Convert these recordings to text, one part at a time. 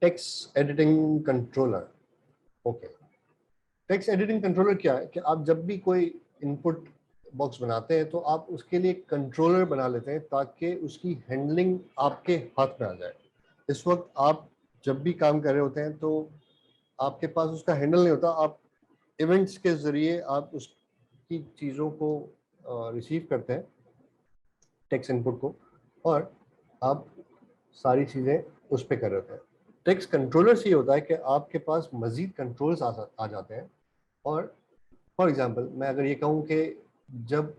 Text editing controller. Okay, text editing controller क्या है कि आप जब भी कोई इनपुट बॉक्स बनाते हैं तो आप उसके लिए कंट्रोलर बना लेते हैं ताकि उसकी हैंडलिंग आपके हाथ में आ जाए। इस वक्त आप जब भी काम कर रहे होते हैं तो आपके पास उसका हैंडल नहीं होता, आप इवेंट्स के जरिए आप उसकी चीज़ों को रिसीव करते हैं, टेक्स्ट इनपुट को, और आप सारी चीज़ें उस पर कर रहे होते हैं। टेक्स्ट कंट्रोलर से ये होता है कि आपके पास मज़ीद कंट्रोल्स आ जाते हैं। और फॉर एग्जांपल मैं अगर ये कहूँ कि जब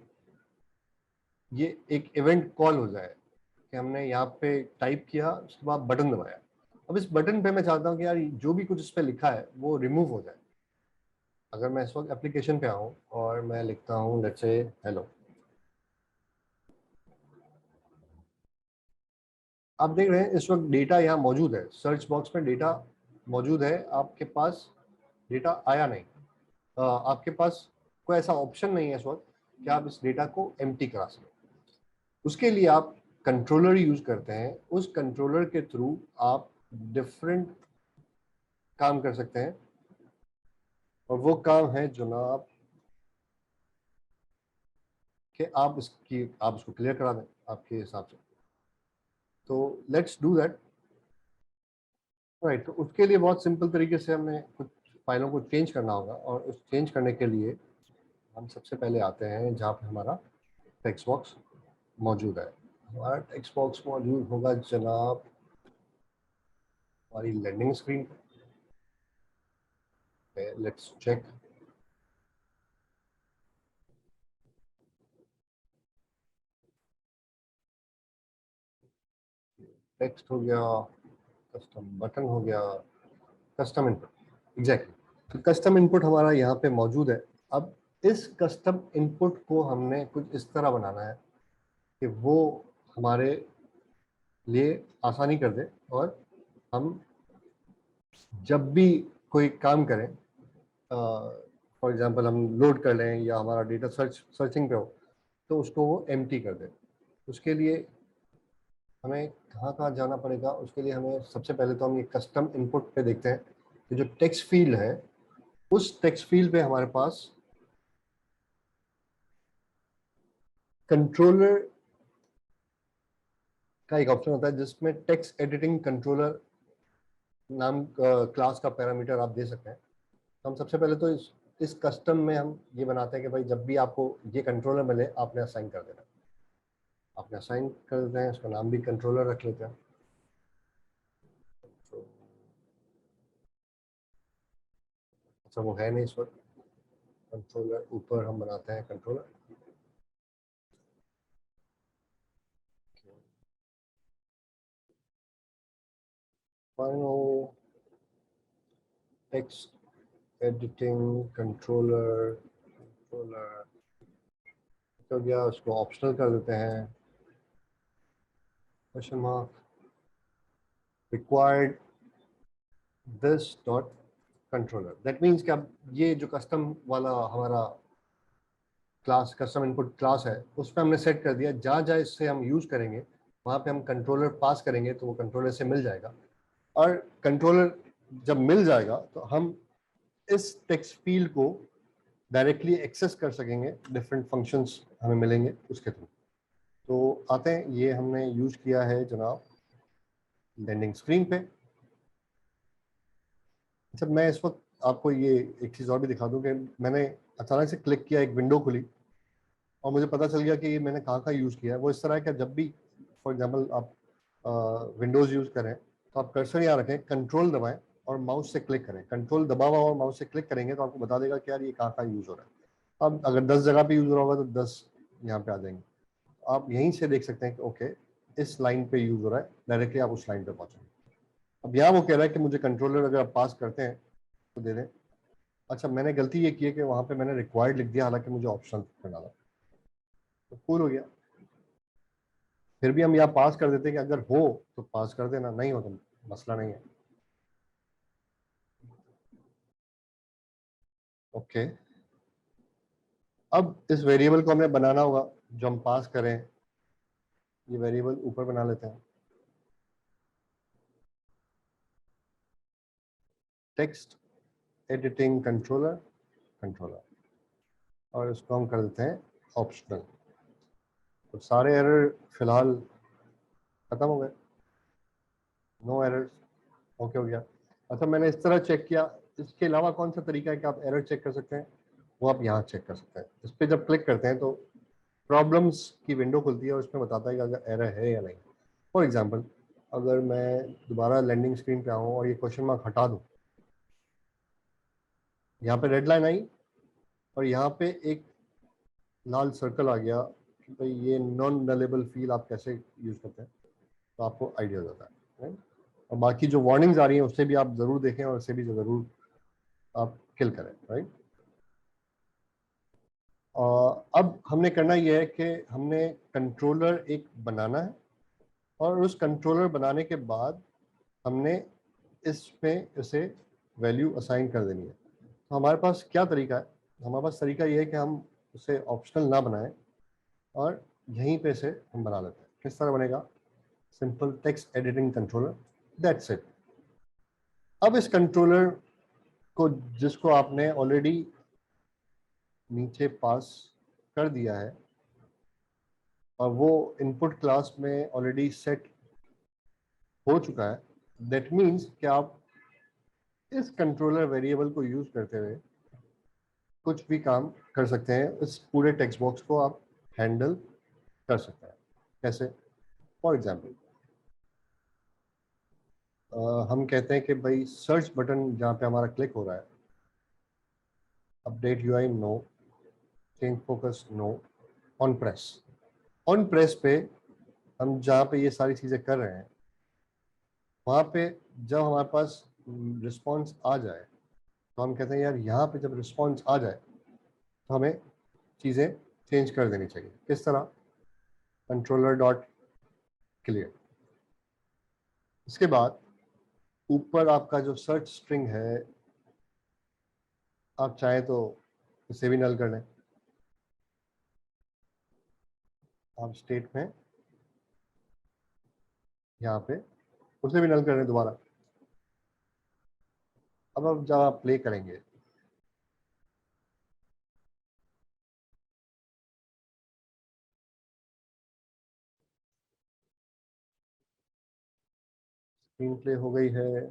ये एक इवेंट कॉल हो जाए कि हमने यहाँ पे टाइप किया, उसके बाद बटन दबाया, अब इस बटन पे मैं चाहता हूँ कि यार जो भी कुछ इस पर लिखा है वो रिमूव हो जाए। अगर मैं इस वक्त एप्लीकेशन पे आऊँ और मैं लिखता हूँ लेट्स से हेलो, आप देख रहे हैं इस वक्त डेटा यहाँ मौजूद है, सर्च बॉक्स में डेटा मौजूद है, आपके पास डेटा आया नहीं। आपके पास कोई ऐसा ऑप्शन नहीं है इस वक्त कि आप इस डेटा को एम्प्टी करा सकें। उसके लिए आप कंट्रोलर यूज करते हैं, उस कंट्रोलर के थ्रू आप डिफरेंट काम कर सकते हैं, और वो काम है जनाब कि आप इसको क्लियर करा दें आपके हिसाब से। तो लेट्स डू दैट। राइट, तो उसके लिए बहुत सिंपल तरीके से हमने कुछ फाइलों को चेंज करना होगा, और उस चेंज करने के लिए हम सबसे पहले आते हैं जहाँ पे हमारा टेक्स्ट बॉक्स मौजूद है। हमारा टेक्स्ट बॉक्स मौजूद होगा जनाब हमारी लैंडिंग स्क्रीन पे। Let's check. टेक्स्ट हो गया, कस्टम बटन हो गया, कस्टम इनपुट, एग्जैक्टली। तो कस्टम इनपुट हमारा यहाँ पे मौजूद है। अब इस कस्टम इनपुट को हमने कुछ इस तरह बनाना है कि वो हमारे लिए आसानी कर दे, और हम जब भी कोई काम करें, फॉर एग्जांपल हम लोड कर लें या हमारा डेटा सर्चिंग पे हो, तो उसको वो एम्प्टी कर दे। उसके लिए हमें कहाँ कहाँ जाना पड़ेगा? उसके लिए हमें सबसे पहले तो हम ये कस्टम इनपुट पे देखते हैं कि जो टेक्स्ट फील्ड है, उस टेक्स्ट फील्ड पे हमारे पास कंट्रोलर का एक ऑप्शन होता है जिसमें टेक्स्ट एडिटिंग कंट्रोलर नाम क्लास का पैरामीटर आप दे सकते हैं। तो हम सबसे पहले तो इस कस्टम में हम ये बनाते हैं कि भाई जब भी आपको ये कंट्रोलर मिले आपने असाइन कर देना। आपने असाइन कर देते हैं, उसका नाम भी कंट्रोलर रख लेते हैं। तो अच्छा वो है नहीं इस वक्त कंट्रोलर, ऊपर हम बनाते हैं controller. Final text editing controller, controller हो गया, उसको ऑप्शनल कर देते हैं, question mark required this dot controller. That means कि अब ये जो कस्टम वाला हमारा क्लास, कस्टम इनपुट क्लास है, उस पर हमने सेट कर दिया, जहाँ जहाँ इससे हम यूज करेंगे वहाँ पे हम कंट्रोलर पास करेंगे तो वो कंट्रोलर से मिल जाएगा। और कंट्रोलर जब मिल जाएगा तो हम इस टेक्स्ट फील्ड को डायरेक्टली एक्सेस कर सकेंगे, डिफरेंट फंक्शंस हमें मिलेंगे उसके थ्रू। तो आते हैं, ये हमने यूज किया है जनाब लैंडिंग स्क्रीन पे। अच्छा, मैं इस वक्त आपको ये एक चीज़ और भी दिखा दूं कि मैंने अचानक से क्लिक किया, एक विंडो खुली और मुझे पता चल गया कि ये मैंने कहाँ यूज़ किया है। वो इस तरह है कि जब भी फॉर एग्जांपल आप विंडोज़ यूज़ करें तो आप कर्सर यहाँ रखें, कंट्रोल दबाएं और माउस से क्लिक करें। कंट्रोल दबा हुआ और माउस से क्लिक करेंगे तो आपको बता देगा कि यार ये कहाँ यूज़ हो रहा है। अब अगर 10 जगह पे यूज़ हो रहा होगा तो 10 यहाँ पे आ जाएंगे। आप यहीं से देख सकते हैं कि ओके इस लाइन पे यूज़ हो रहा है, डायरेक्टली आप उस लाइन पे पहुँचेंगे। अब यहाँ वो कह रहा है कि मुझे कंट्रोलर अगर आप पास करते हैं तो दे दें। अच्छा, मैंने गलती ये की है कि वहाँ पे मैंने रिक्वायर्ड लिख दिया, हालांकि मुझे ऑप्शन करना था। तो कूल हो गया। फिर भी हम यहाँ पास कर देते हैं कि अगर हो तो पास कर देना, नहीं हो तो मसला नहीं है। ओके, अब इस वेरिएबल को हमें बनाना होगा जो हम पास करें। ये वेरिएबल ऊपर बना लेते हैं। टेक्स्ट एडिटिंग कंट्रोलर और इसको हम कर देते हैं ऑप्शनल। तो सारे एरर फिलहाल खत्म हो गए, नो एरर्स, ओके हो गया। अच्छा, मैंने इस तरह चेक किया, इसके अलावा कौन सा तरीका है कि आप एरर चेक कर सकते हैं, वो आप यहाँ चेक कर सकते हैं। इस पर जब क्लिक करते हैं तो प्रॉब्लम्स की विंडो खुलती है और उसमें बताता है कि अगर एरर है या नहीं। फॉर एग्जांपल, अगर मैं दोबारा लैंडिंग स्क्रीन पे आऊँ और ये क्वेश्चन मार्क हटा दूँ, यहाँ पे रेड लाइन आई और यहाँ पे एक लाल सर्कल आ गया कि भाई ये नॉन नलेबल फील्ड आप कैसे यूज़ करते हैं, तो आपको आइडिया हो जाता है, राइट। और बाकी जो वार्निंग्स आ रही हैं उससे भी आप ज़रूर देखें और उससे भी ज़रूर आप किल करें, राइट। अब हमने करना ये है कि हमने कंट्रोलर एक बनाना है और उस कंट्रोलर बनाने के बाद हमने इसमें इसे वैल्यू असाइन कर देनी है। तो हमारे पास क्या तरीका है, हमारे पास तरीका ये है कि हम उसे ऑप्शनल ना बनाएं और यहीं पे से हम बना लेते हैं। किस तरह बनेगा, simple text editing controller, that's it. अब इस कंट्रोलर को, जिसको आपने ऑलरेडी नीचे पास कर दिया है और वो इनपुट क्लास में ऑलरेडी सेट हो चुका है, दैट मीन्स कि आप इस कंट्रोलर वेरिएबल को यूज करते हुए कुछ भी काम कर सकते हैं। इस पूरे टेक्स्ट बॉक्स को आप हैंडल कर सकते हैं। कैसे? फॉर एग्जाम्पल, हम कहते हैं कि भाई सर्च बटन जहाँ पे हमारा क्लिक हो रहा है, update UI no, change focus no, on press पे हम जहाँ पे ये सारी चीज़ें कर रहे हैं, वहाँ पे जब हमारे पास रिस्पॉन्स आ जाए तो हम कहते हैं यार यहाँ पे जब रिस्पॉन्स आ जाए तो हमें चीज़ें चेंज कर देनी चाहिए। किस तरह, कंट्रोलर डॉट क्लियर। इसके बाद ऊपर आपका जो सर्च स्ट्रिंग है, आप चाहें तो इसे भी नल कर लें। आप स्टेट में यहाँ पे उसे भी नल कर लें दोबारा। अब जब आप प्ले करेंगे स्क्रीन प्ले हो गई है।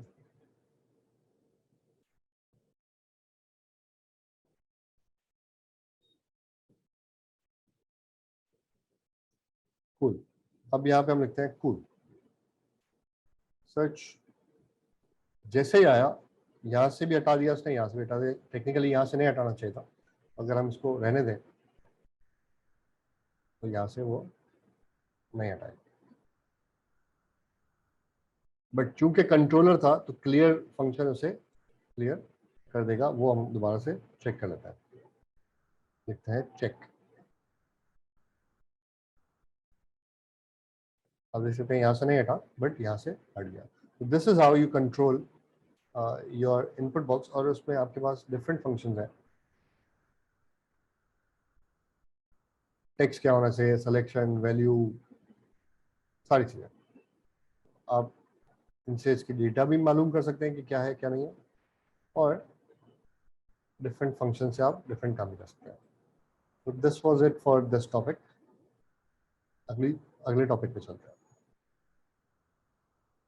कूल। अब यहाँ पे हम लिखते हैं कूल। सर्च जैसे ही आया, यहाँ से भी हटा दिया उसने, यहाँ से भी हटा दिया। टेक्निकली यहाँ से नहीं हटाना चाहिए था, अगर हम इसको रहने दें तो यहाँ से वो नहीं हटाए, बट चूंकि कंट्रोलर था तो क्लियर फंक्शन उसे क्लियर कर देगा। वो हम दोबारा से चेक कर लेते हैं, लिखते हैं चेक। अब देख सकते हैं यहाँ से नहीं हटा, बट यहाँ से हट गया। This is how you control your input box. और उसमें आपके पास डिफरेंट फंक्शंस हैं। टेक्स्ट क्या होना चाहिए, सिलेक्शन, वैल्यू, सारी चीज़ें। आप इनसे इसकी डेटा भी मालूम कर सकते हैं कि क्या है क्या नहीं है, और डिफरेंट फंक्शन से आप डिफरेंट काम भी कर सकते हैं। तो this was it for this topic. अगले टॉपिक पे चलते हैं।